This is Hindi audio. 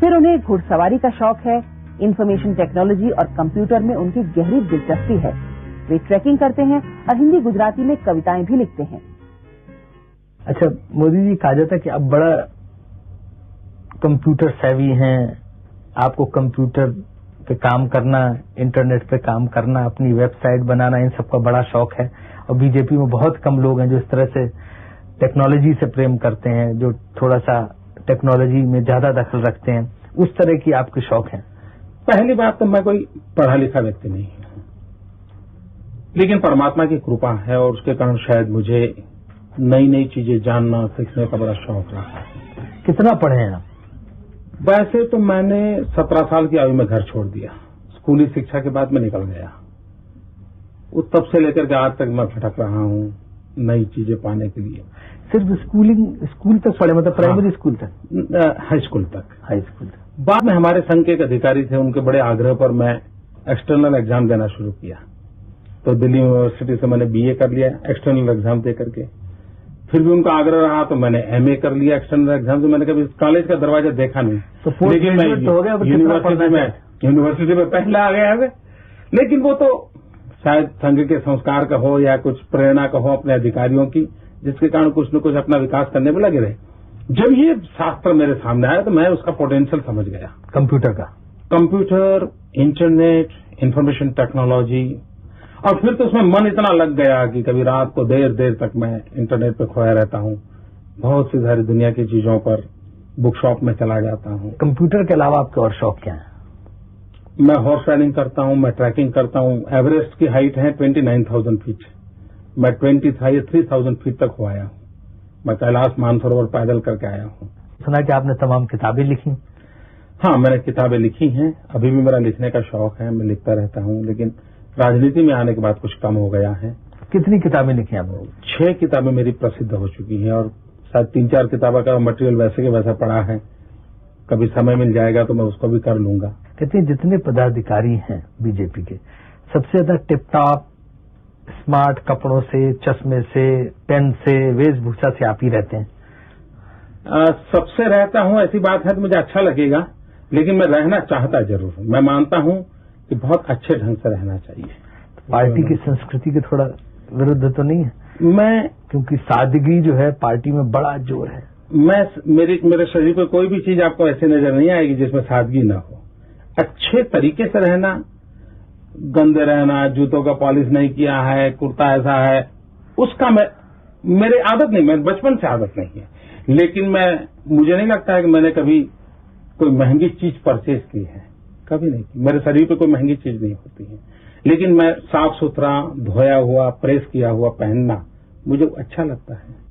फिर उन्हें घुड़सवारी का शौक है। इंफॉर्मेशन टेक्नोलॉजी और कंप्यूटर में उनकी गहरी दिलचस्पी है। वे ट्रैकिंग करते हैं और हिंदी गुजराती में कविताएं भी लिखते हैं। अच्छा मोदी जी, कहा जाता है कि अब बड़ा कंप्यूटर सेवी हैं, आपको कंप्यूटर पे काम करना, इंटरनेट पे काम करना, अपनी वेबसाइट बनाना, इन सबका बड़ा शौक है। और बीजेपी में बहुत कम लोग हैं जो इस तरह से टेक्नोलॉजी से प्रेम करते हैं, जो थोड़ा सा टेक्नोलॉजी में ज्यादा दखल रखते हैं। उस तरह की आपके शौक हैं? पहली बात तो मैं कोई पढ़ा लिखा व्यक्ति नहीं हूं, लेकिन परमात्मा की कृपा है और उसके कारण शायद मुझे नई नई चीजें जानना सीखने का बड़ा शौक रहा है। कितना पढ़े हैं आप? वैसे तो मैंने 17 साल की आयु में घर छोड़ दिया। स्कूली शिक्षा के बाद मैं निकल गया। उस तब से लेकर के आज तक मैं भटक रहा हूं नई चीजें पाने के लिए। सिर्फ स्कूल तक पढ़े, मतलब प्राइमरी स्कूल तक? हाई स्कूल तक। हाई स्कूल तक। बाद में हमारे संघ के एक अधिकारी थे, उनके बड़े आग्रह पर मैं एक्सटर्नल एग्जाम देना शुरू किया। तो दिल्ली यूनिवर्सिटी से मैंने बीए कर लिया एक्सटर्नल एग्जाम दे करके। फिर भी उनका आग्रह रहा तो मैंने एमए कर लिया एक्सटर्नल एग्जाम से। मैंने कभी कॉलेज का दरवाजा देखा नहीं, तो लेकिन मैं यूनिवर्सिटी में पहला आ गया है। लेकिन वो तो शायद संघ के संस्कार का हो या कुछ प्रेरणा का हो अपने अधिकारियों की, जिसके कारण कुछ न कुछ अपना विकास करने में लगे रहे। जब ये शास्त्र मेरे सामने आया तो मैं उसका पोटेंशियल समझ गया। कंप्यूटर का, कंप्यूटर, इंटरनेट, इंफॉर्मेशन टेक्नोलॉजी, और फिर तो उसमें मन इतना लग गया कि कभी रात को देर देर तक मैं इंटरनेट पे खोया रहता हूँ। बहुत सी सारी दुनिया की चीजों पर बुक शॉप में चला जाता हूँ। कंप्यूटर के अलावा आपके और शौक क्या है? मैं हॉर्स राइडिंग करता हूँ, मैं ट्रैकिंग करता हूँ। एवरेस्ट की हाइट है 29,000 फीट। मैं 23,000 फीट तक हो आया हूँ। मैं कैलाश मानसरोवर पैदल करके आया हूँ। सुना कि आपने तमाम किताबें लिखी? हाँ, मैंने किताबें लिखी हैं। अभी भी मेरा लिखने का शौक है, मैं लिखता रहता हूँ, लेकिन राजनीति में आने के बाद कुछ कम हो गया है। कितनी किताबें लिखी आपने? 6 किताबें मेरी प्रसिद्ध हो चुकी हैं और शायद 3-4 किताबों का मटेरियल वैसे के वैसा पड़ा है। कभी समय मिल जाएगा तो मैं उसको भी कर लूंगा। कहते हैं जितने पदाधिकारी हैं बीजेपी के, सबसे ज्यादा टिपटॉप स्मार्ट कपड़ों से, चश्मे से, पेन से, वेशभूषा से आप ही रहते हैं। सबसे रहता हूं ऐसी बात है तो मुझे अच्छा लगेगा, लेकिन मैं रहना चाहता जरूर हूं। मैं मानता हूं कि बहुत अच्छे ढंग से रहना चाहिए। पार्टी की संस्कृति के थोड़ा विरुद्ध तो नहीं है? मैं, क्योंकि सादगी जो है पार्टी में बड़ा जोर है। मेरे शरीर पर कोई भी चीज आपको ऐसे नजर नहीं आएगी जिसमें सादगी ना हो। अच्छे तरीके से रहना, गंदे रहना, जूतों का पॉलिश नहीं किया है, कुर्ता ऐसा है, उसका मेरे आदत नहीं, मेरे बचपन से आदत नहीं है। लेकिन मुझे नहीं लगता है कि मैंने कभी कोई महंगी चीज परचेज की है, कभी नहीं। मेरे शरीर पे कोई महंगी चीज नहीं होती है, लेकिन मैं साफ सुथरा, धोया हुआ, प्रेस किया हुआ पहनना मुझे अच्छा लगता है।